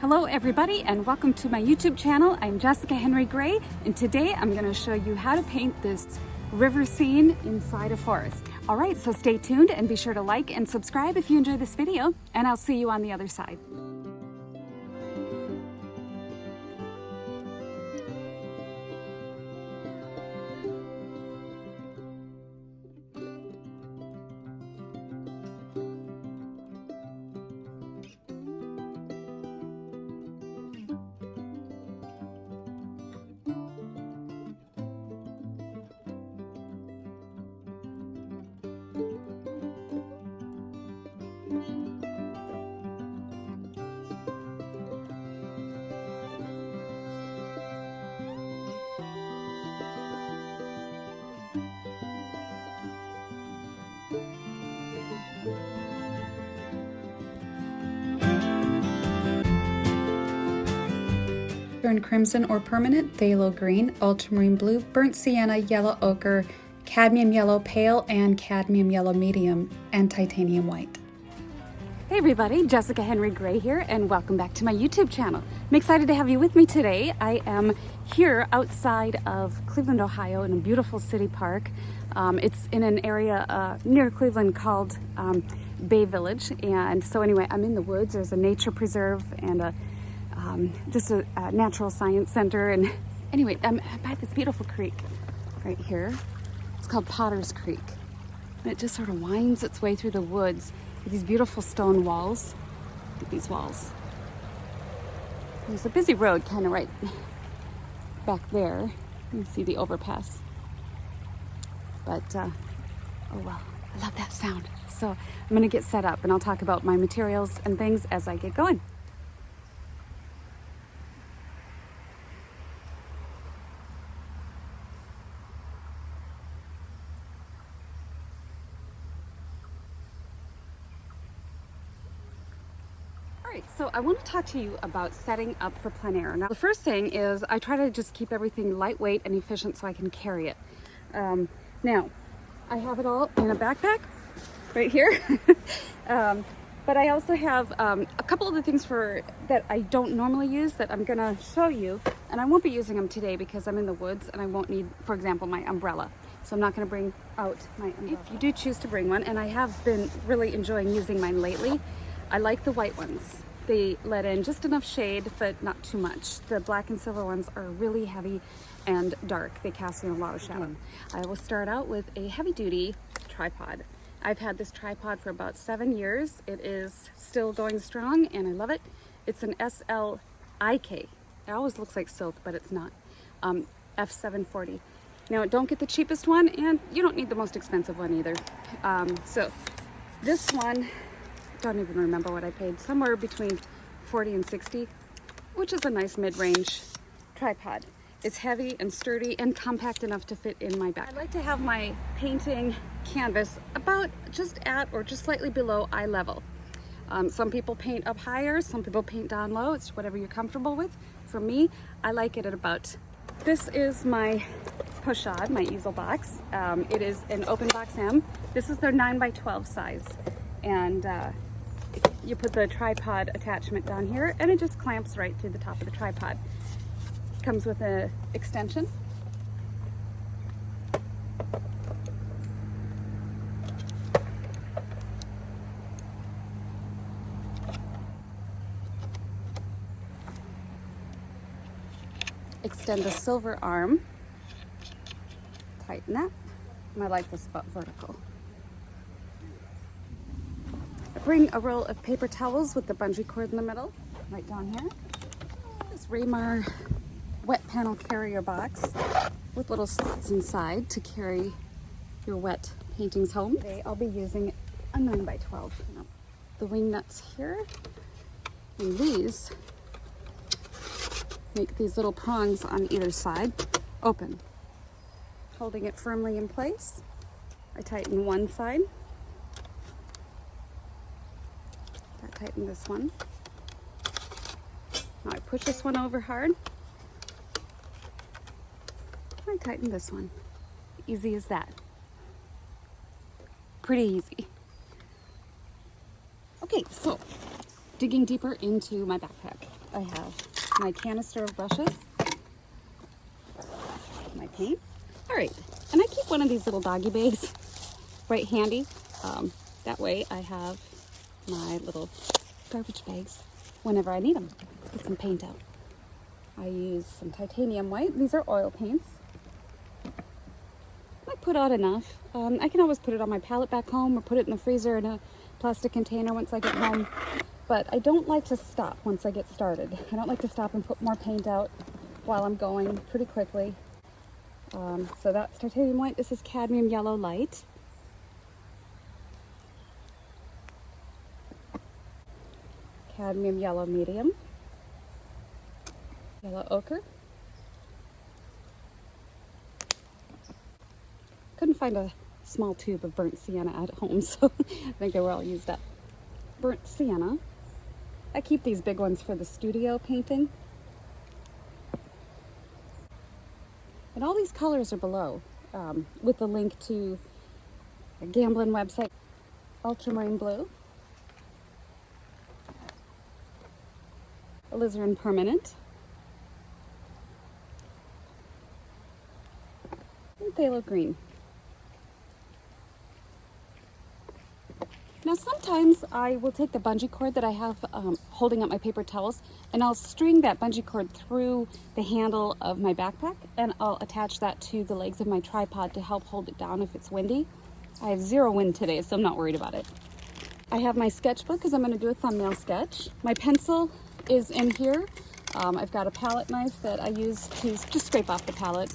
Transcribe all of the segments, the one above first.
Hello everybody and welcome to my YouTube channel. I'm Jessica Henry Gray and today I'm going to show you how to paint this river scene inside a forest. Alright, so stay tuned and be sure to like and subscribe if you enjoy this video, and I'll see you on the other side. Turn crimson or permanent, phthalo green, ultramarine blue, burnt sienna, yellow ochre, cadmium yellow pale, and cadmium yellow medium, and titanium white. Hey everybody, Jessica Henry Gray here and welcome back to my YouTube channel. I'm excited to have you with me today. I am here outside of Cleveland, Ohio in a beautiful city park. It's in an area near Cleveland called Bay Village, and so anyway, I'm in the woods. There's a nature preserve and just a natural science center, and anyway, I'm by this beautiful creek right here. It's called Potter's Creek, and it just sort of winds its way through the woods with these beautiful stone walls. Look at these walls. There's a busy road kind of right back there. You can see the overpass, but oh well, I love that sound. So I'm gonna get set up and I'll talk about my materials and things as I get going. So I want to talk to you about setting up for plein air. Now the first thing is I try to just keep everything lightweight and efficient so I can carry it. Now I have it all in a backpack right here, but I also have a couple of the things that I don't normally use that I'm gonna show you, and I won't be using them today because I'm in the woods and I won't need, for example, my umbrella. So I'm not going to bring out my umbrella. If you do choose to bring one, and I have been really enjoying using mine lately, I like the white ones. They let in just enough shade, but not too much. The black and silver ones are really heavy and dark. They cast in a lot of shadow. I will start out with a heavy-duty tripod. I've had this tripod for about 7 years. It is still going strong, and I love it. It's an SLIK. It always looks like silk, but it's not. F740. Now, don't get the cheapest one, and you don't need the most expensive one either. So this one, don't even remember what I paid, somewhere between 40 and 60, which is a nice mid-range tripod. It's heavy and sturdy and compact enough to fit in my backpack. I like to have my painting canvas about just at or just slightly below eye level. Some people paint up higher, some people paint down low. It's whatever you're comfortable with. For me, I like it at about, this is my pochade, my easel box. It is an open box M. This is their 9x12 size. And you put the tripod attachment down here and it just clamps right to the top of the tripod. Comes with an extension. Extend the silver arm. Tighten that. And I like this about vertical. Bring a roll of paper towels with the bungee cord in the middle, right down here. This Raymar wet panel carrier box with little slots inside to carry your wet paintings home. Today I'll be using a 9x12. The wing nuts here, and these make these little prongs on either side open. Holding it firmly in place, I tighten one side. Tighten this one. Now I push this one over hard. I tighten this one. Easy as that. Pretty easy. Okay, so digging deeper into my backpack. I have my canister of brushes, my paints. All right, and I keep one of these little doggy bags right handy. That way I have my little garbage bags whenever I need them. Let's get some paint out. I use some titanium white. These are oil paints. I put out enough. I can always put it on my palette back home or put it in the freezer in a plastic container once I get home. But I don't like to stop once I get started. I don't like to stop and put more paint out while I'm going pretty quickly. So that's titanium white. This is cadmium yellow light. Cadmium yellow medium. Yellow ochre. Couldn't find a small tube of burnt sienna at home, so I think they were all used up. Burnt sienna. I keep these big ones for the studio painting. And all these colors are below with the link to a Gamblin website. Ultramarine blue. Alizarin permanent. And phthalo green. Now sometimes I will take the bungee cord that I have holding up my paper towels, and I'll string that bungee cord through the handle of my backpack, and I'll attach that to the legs of my tripod to help hold it down if it's windy. I have zero wind today, so I'm not worried about it. I have my sketchbook because I'm going to do a thumbnail sketch. My pencil is in here. I've got a palette knife that I use to just scrape off the palette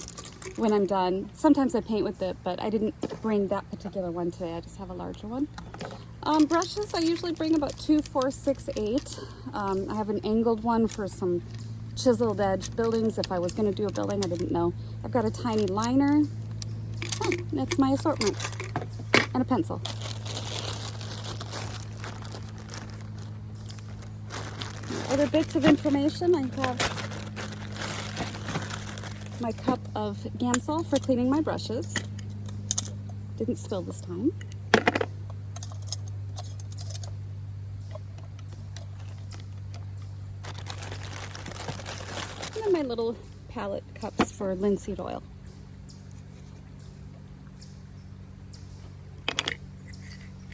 when I'm done. Sometimes I paint with it, but I didn't bring that particular one today. I just have a larger one. Brushes, I usually bring about 2, 4, 6, 8. I have an angled one for some chiseled edge buildings. If I was going to do a building, I didn't know. I've got a tiny liner. Oh, that's my assortment. And a pencil. Other bits of information, I have my cup of Gamsol for cleaning my brushes. Didn't spill this time. And then my little palette cups for linseed oil.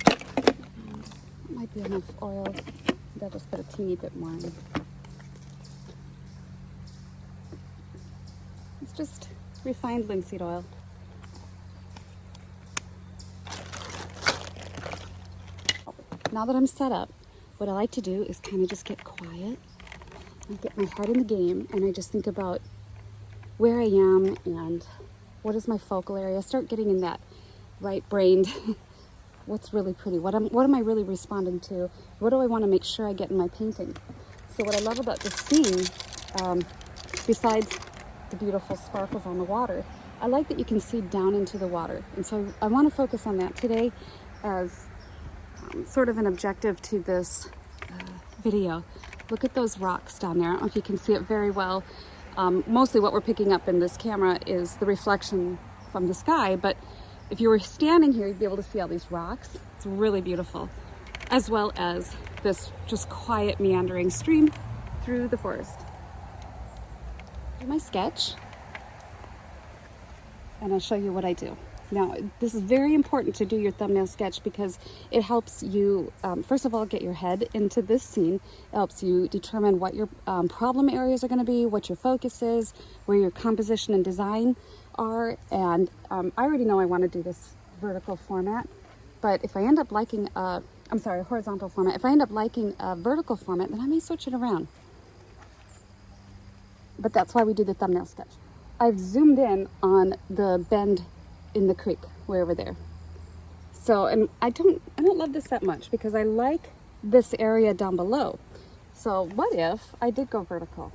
That might be enough oil. I'll just put a teeny bit more in. It's just refined linseed oil. Now that I'm set up, what I like to do is kind of just get quiet. I get my heart in the game, and I just think about where I am and what is my focal area. I start getting in that right-brained what's really pretty, what am I really responding to, what do I want to make sure I get in my painting. So what I love about this scene, besides the beautiful sparkles on the water, I like that you can see down into the water, and so I want to focus on that today as sort of an objective to this video. Look at those rocks down there. I don't know if you can see it very well. Mostly what we're picking up in this camera is the reflection from the sky, but if you were standing here, you'd be able to see all these rocks. It's really beautiful, as well as this just quiet meandering stream through the forest. Here's my sketch, and I'll show you what I do. Now, this is very important to do your thumbnail sketch because it helps you, first of all, get your head into this scene. It helps you determine what your problem areas are going to be, what your focus is, where your composition and design are. And I already know I want to do this vertical format, but if I end up liking, horizontal format. If I end up liking a vertical format, then I may switch it around. But that's why we do the thumbnail sketch. I've zoomed in on the bend in the creek way over there. So, and I don't love this that much because I like this area down below. So what if I did go vertical?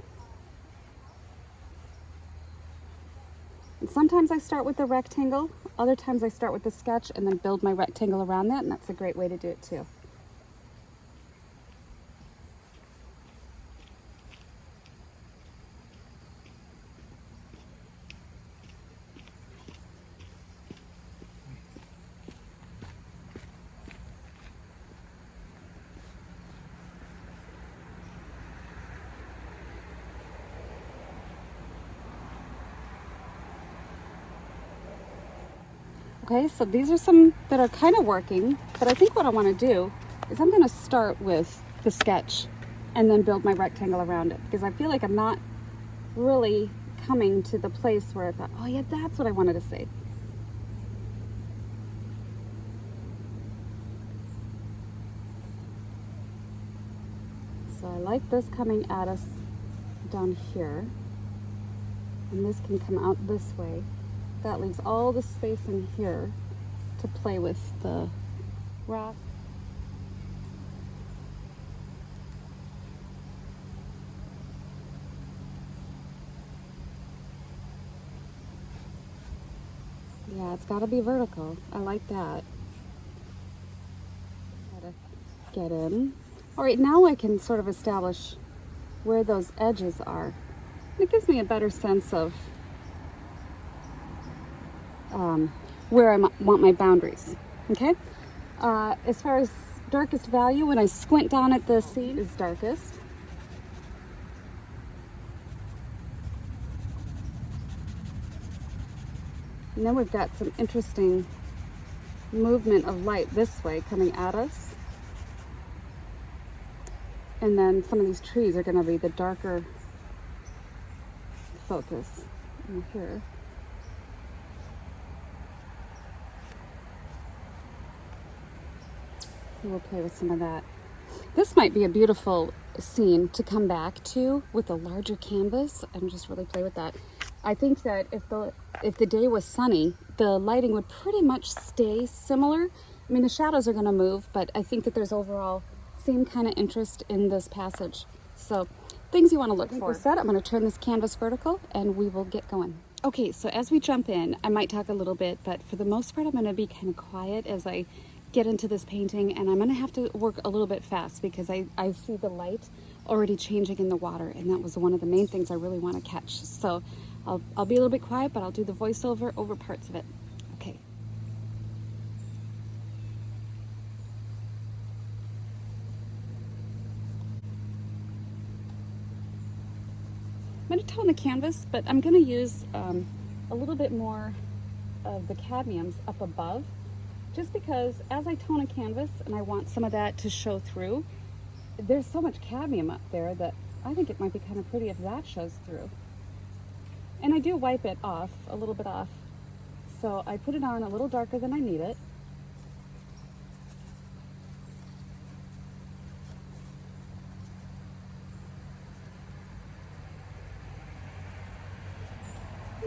And sometimes I start with the rectangle, other times I start with the sketch and then build my rectangle around that, and that's a great way to do it too. Okay, so these are some that are kind of working, but I think what I want to do is I'm going to start with the sketch and then build my rectangle around it, because I feel like I'm not really coming to the place where I thought, oh yeah, that's what I wanted to say. So I like this coming at us down here, and this can come out this way. That leaves all the space in here to play with the rock. Yeah, it's got to be vertical. I like that. Gotta get in. All right, now I can sort of establish where those edges are. It gives me a better sense of where I want my boundaries. Okay. As far as darkest value, when I squint down at the seam, is darkest. And then we've got some interesting movement of light this way coming at us. And then some of these trees are going to be the darker focus in here. So we'll play with some of that. This might be a beautiful scene to come back to with a larger canvas and just really play with that. I think that if the day was sunny, the lighting would pretty much stay similar. I mean, the shadows are going to move, but I think that there's overall same kind of interest in this passage. So things you want to look for. We're set. I'm going to turn this canvas vertical and we will get going. Okay, so as we jump in, I might talk a little bit, but for the most part, I'm going to be kind of quiet as I get into this painting, and I'm going to have to work a little bit fast because I see the light already changing in the water, and that was one of the main things I really want to catch. So I'll be a little bit quiet, but I'll do the voiceover over parts of it. Okay. I'm going to tone the canvas, but I'm going to use a little bit more of the cadmiums up above, just because as I tone a canvas and I want some of that to show through, there's so much cadmium up there that I think it might be kind of pretty if that shows through. And I do wipe it off, a little bit off. So I put it on a little darker than I need it.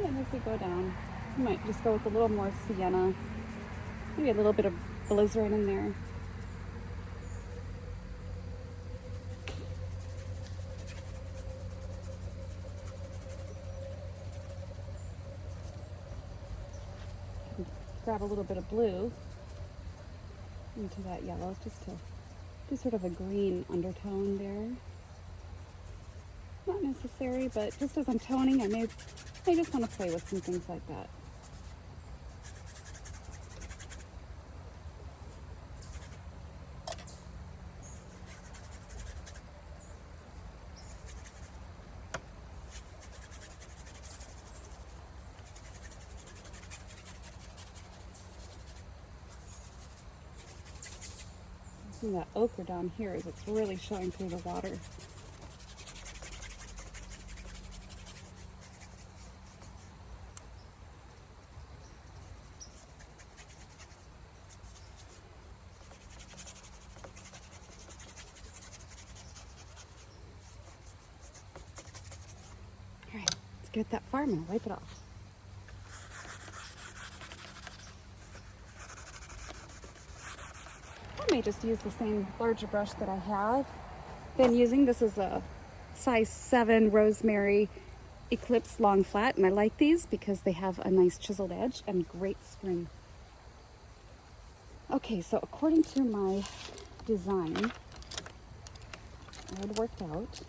And as we go down, you might just go with a little more sienna, maybe a little bit of alizarin in there. Grab a little bit of blue into that yellow just to do sort of a green undertone there. Not necessary, but just as I'm toning, I just want to play with some things like that. See that ochre down here is it's really showing through the water. All right, let's get that far. I'm gonna wipe it off. I may just use the same larger brush that I have been using. This is a size 7 Rosemary Eclipse long flat, and I like these because they have a nice chiseled edge and great spring. Okay, so according to my design, I had worked out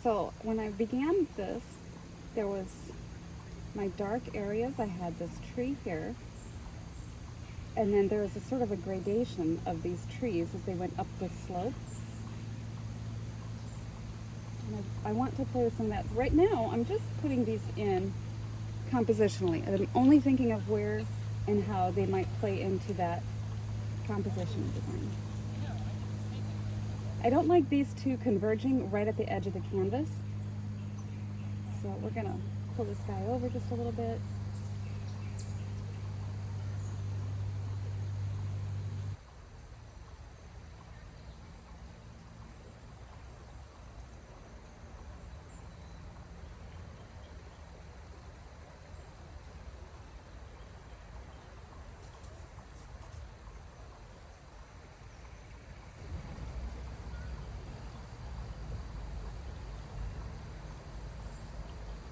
So when I began this, there was my dark areas. I had this tree here, and then there was a sort of a gradation of these trees as they went up this slope. And I want to play with some of that. Right now, I'm just putting these in compositionally. I'm only thinking of where and how they might play into that composition design. I don't like these two converging right at the edge of the canvas. So we're gonna pull this guy over just a little bit.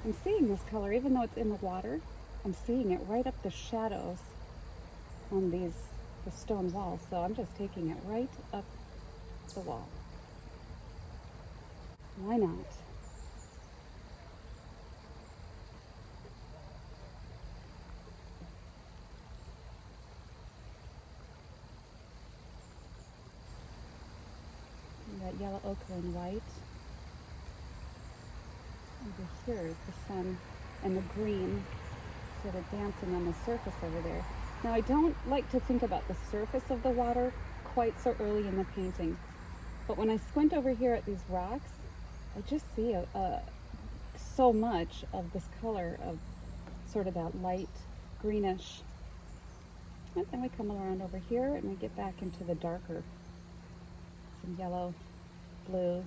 I'm seeing this color, even though it's in the water, I'm seeing it right up the shadows on the stone walls. So I'm just taking it right up the wall. Why not? And that yellow ochre and white. Over here is the sun and the green sort of dancing on the surface over there. Now I don't like to think about the surface of the water quite so early in the painting, but when I squint over here at these rocks, I just see so much of this color of sort of that light greenish. And then we come around over here and we get back into the darker, some yellow, blue.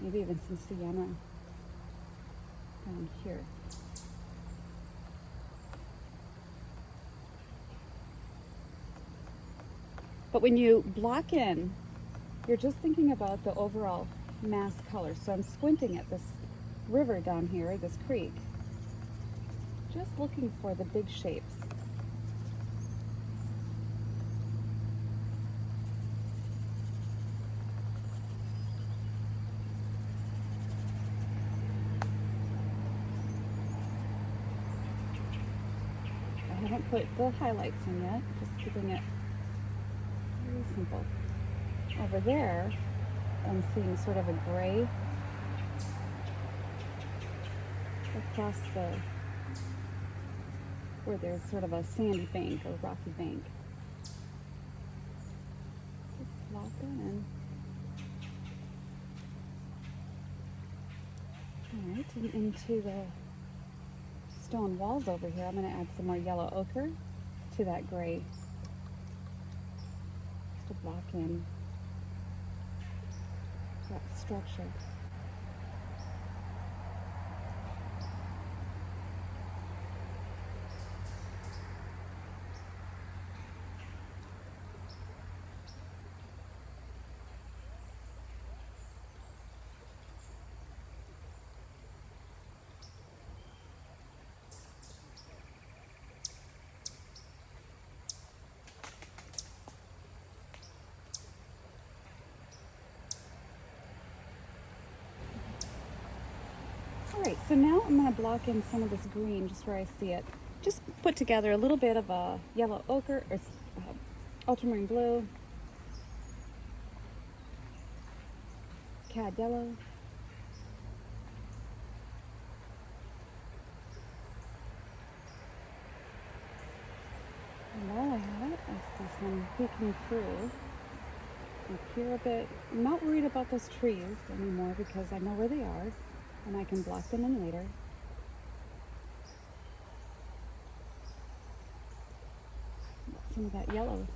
Maybe even some sienna down here. But when you block in, you're just thinking about the overall mass color. So I'm squinting at this river down here, this creek, just looking for the big shapes. I haven't put the highlights in yet, just keeping it very simple. Over there, I'm seeing sort of a gray across where there's sort of a sandy bank or rocky bank. Just block it in. All right, and into the stone walls over here, I'm going to add some more yellow ochre to that gray, just to block in that structure. All right, so now I'm going to block in some of this green just where I see it. Just put together a little bit of a yellow ochre or ultramarine blue, cad yellow, and while I have it, I see some peeking through up here a bit. I'm not worried about those trees anymore because I know where they are. And I can block them in later. Some of that yellow.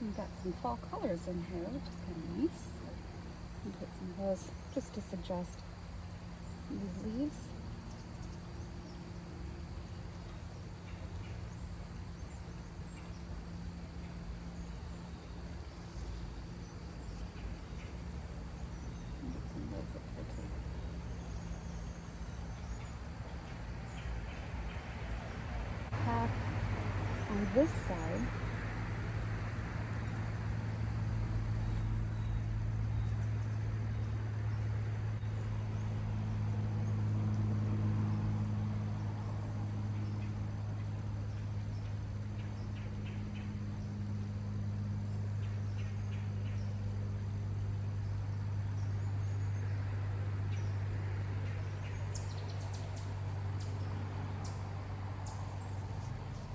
We've got some fall colors in here, which is kind of nice. I'll put some of those just to suggest these leaves. Get some of those up here too. Half on this side.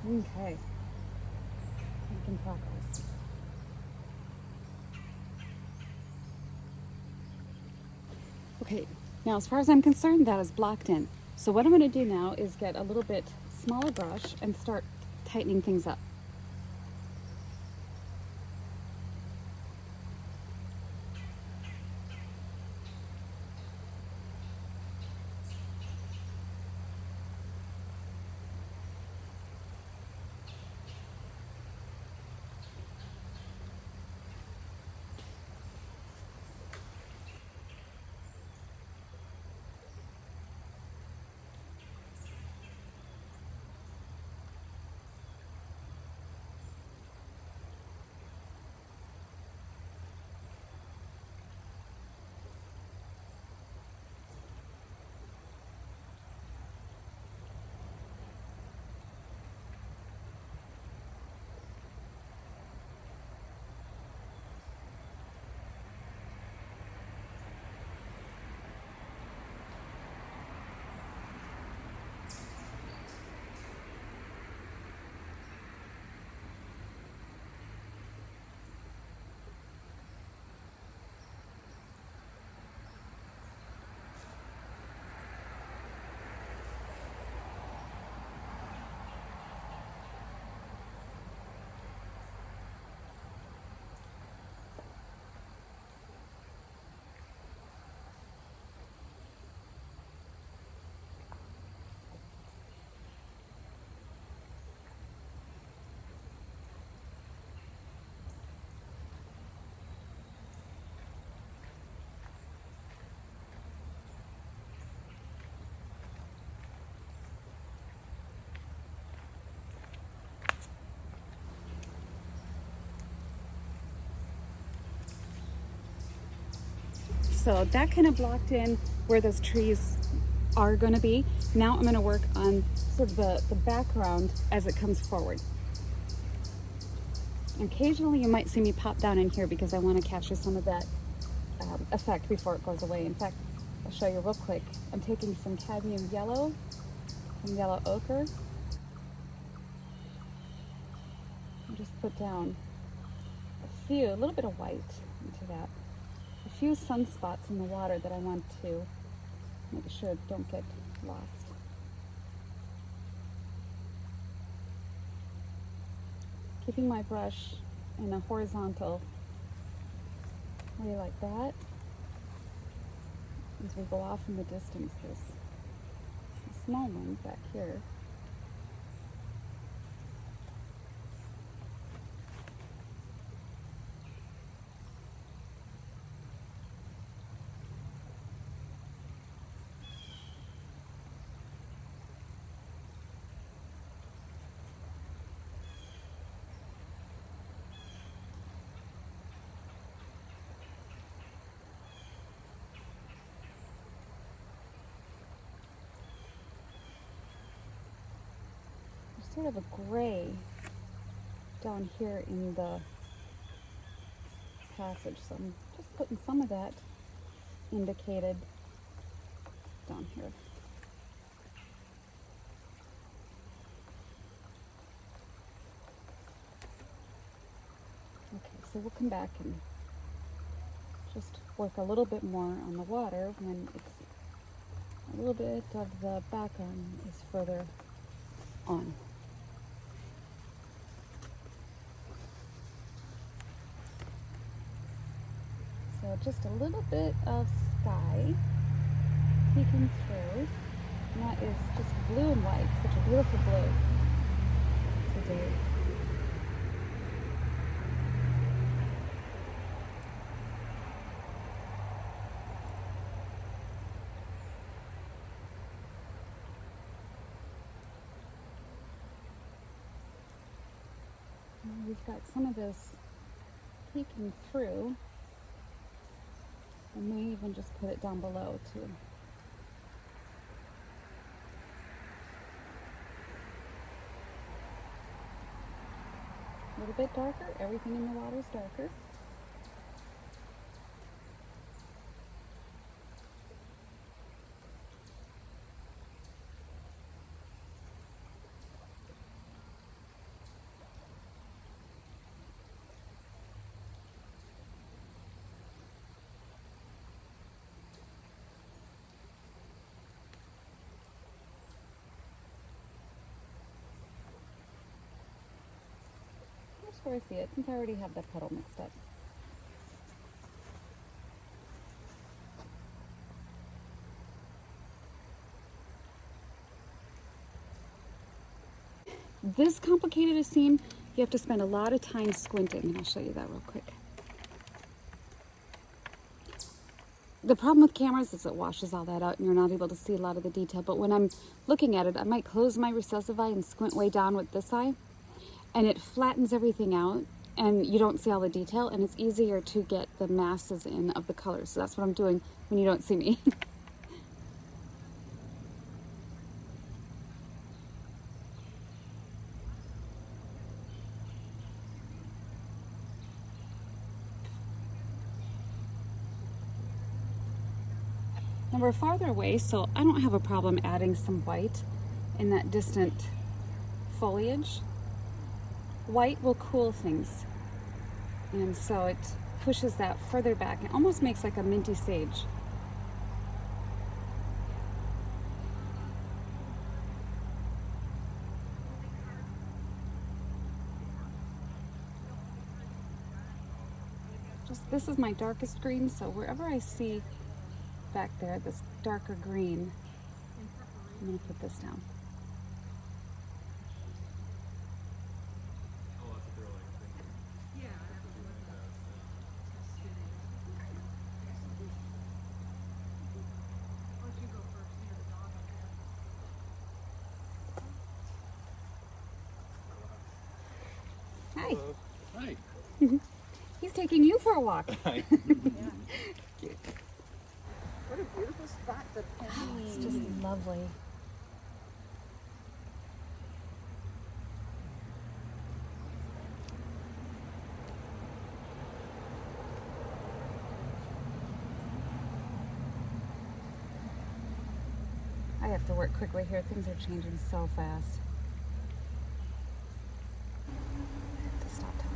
Okay, making progress. Okay, now as far as I'm concerned, that is blocked in. So what I'm going to do now is get a little bit smaller brush and start tightening things up. So that kind of blocked in where those trees are going to be. Now I'm going to work on sort of the background as it comes forward. Occasionally you might see me pop down in here because I want to capture some of that effect before it goes away. In fact, I'll show you real quick. I'm taking some cadmium yellow, some yellow ochre. I'll just put down a little bit of white into that. A few sunspots in the water that I want to make sure don't get lost. Keeping my brush in a horizontal way like that. As we go off in the distance, there's a small one back here. Sort of a gray down here in the passage, so I'm just putting some of that indicated down here. Okay, so we'll come back and just work a little bit more on the water when it's a little bit of the background is further on. So just a little bit of sky peeking through. And that is just blue and white, such a beautiful blue today. And we've got some of this peeking through. I may even just put it down below too. A little bit darker, everything in the water is darker. Where I see it, since I already have the puddle mixed up. This complicated a scene, you have to spend a lot of time squinting, and I'll show you that real quick. The problem with cameras is it washes all that out and you're not able to see a lot of the detail, but when I'm looking at it, I might close my recessive eye and squint way down with this eye, and it flattens everything out and you don't see all the detail, and it's easier to get the masses in of the colors. So that's what I'm doing when you don't see me. Now we're farther away, so I don't have a problem adding some white in that distant foliage. White will cool things, and so it pushes that further back. It almost makes like a minty sage. This is my darkest green, so wherever I see back there this darker green, I'm going to put this down. Hi. Hi. He's taking you for a walk. Hi. What a beautiful spot to paint. Oh, it's just lovely. I have to work quickly here. Things are changing so fast. I have to stop talking.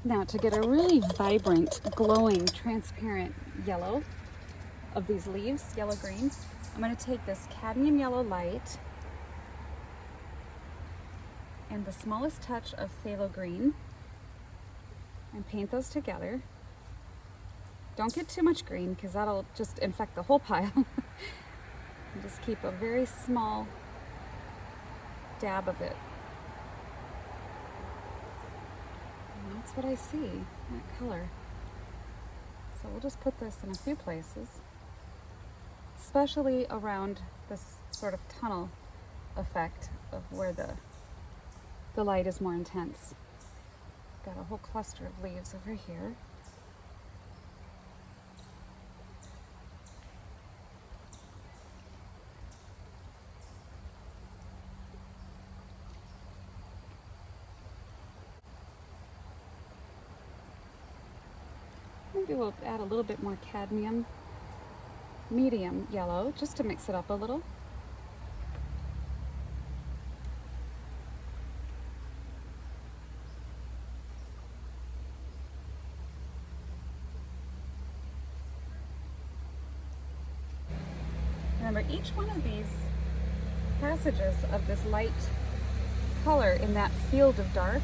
Now to get a really vibrant, glowing, transparent yellow of these leaves, yellow-green, I'm going to take this cadmium yellow light and the smallest touch of phthalo green and paint those together. Don't get too much green because that'll just infect the whole pile. And just keep a very small dab of it. And that's what I see, that color. So we'll just put this in a few places, especially around this sort of tunnel effect of where the light is more intense. Got a whole cluster of leaves over here. Maybe we'll add a little bit more cadmium medium yellow just to mix it up a little. Remember, each one of these passages of this light color in that field of dark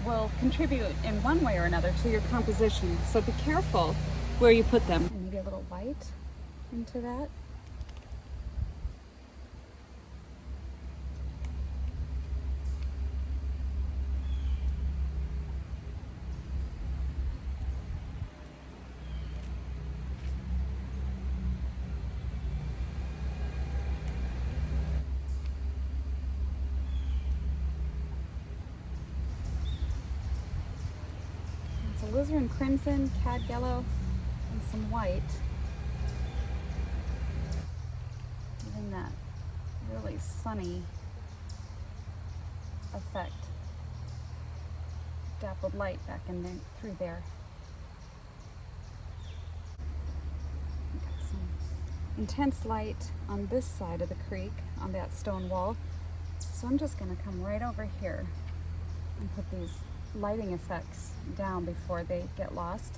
will contribute in one way or another to your composition. So be careful where you put them. And maybe a little white into that. Alizarin crimson, cad yellow, and some white. Giving that really sunny effect. Dappled light back in there, through there. Got some intense light on this side of the creek, on that stone wall. So I'm just going to come right over here and put these lighting effects down before they get lost.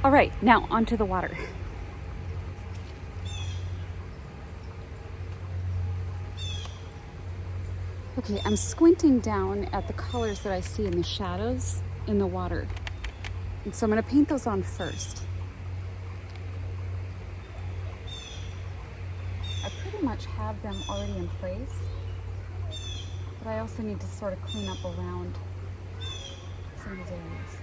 All right, now onto the water. Okay, I'm squinting down at the colors that I see in the shadows in the water. And so I'm gonna paint those on first. I pretty much have them already in place, but I also need to sort of clean up around some of these areas.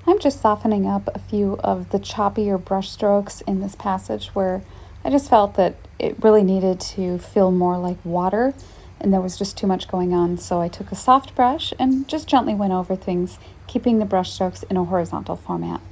I'm just softening up a few of the choppier brush strokes in this passage where I just felt that it really needed to feel more like water and there was just too much going on. So I took a soft brush and just gently went over things, keeping the brush strokes in a horizontal format.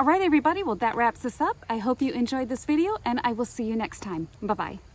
All right, everybody, well, that wraps us up. I hope you enjoyed this video, and I will see you next time. Bye-bye.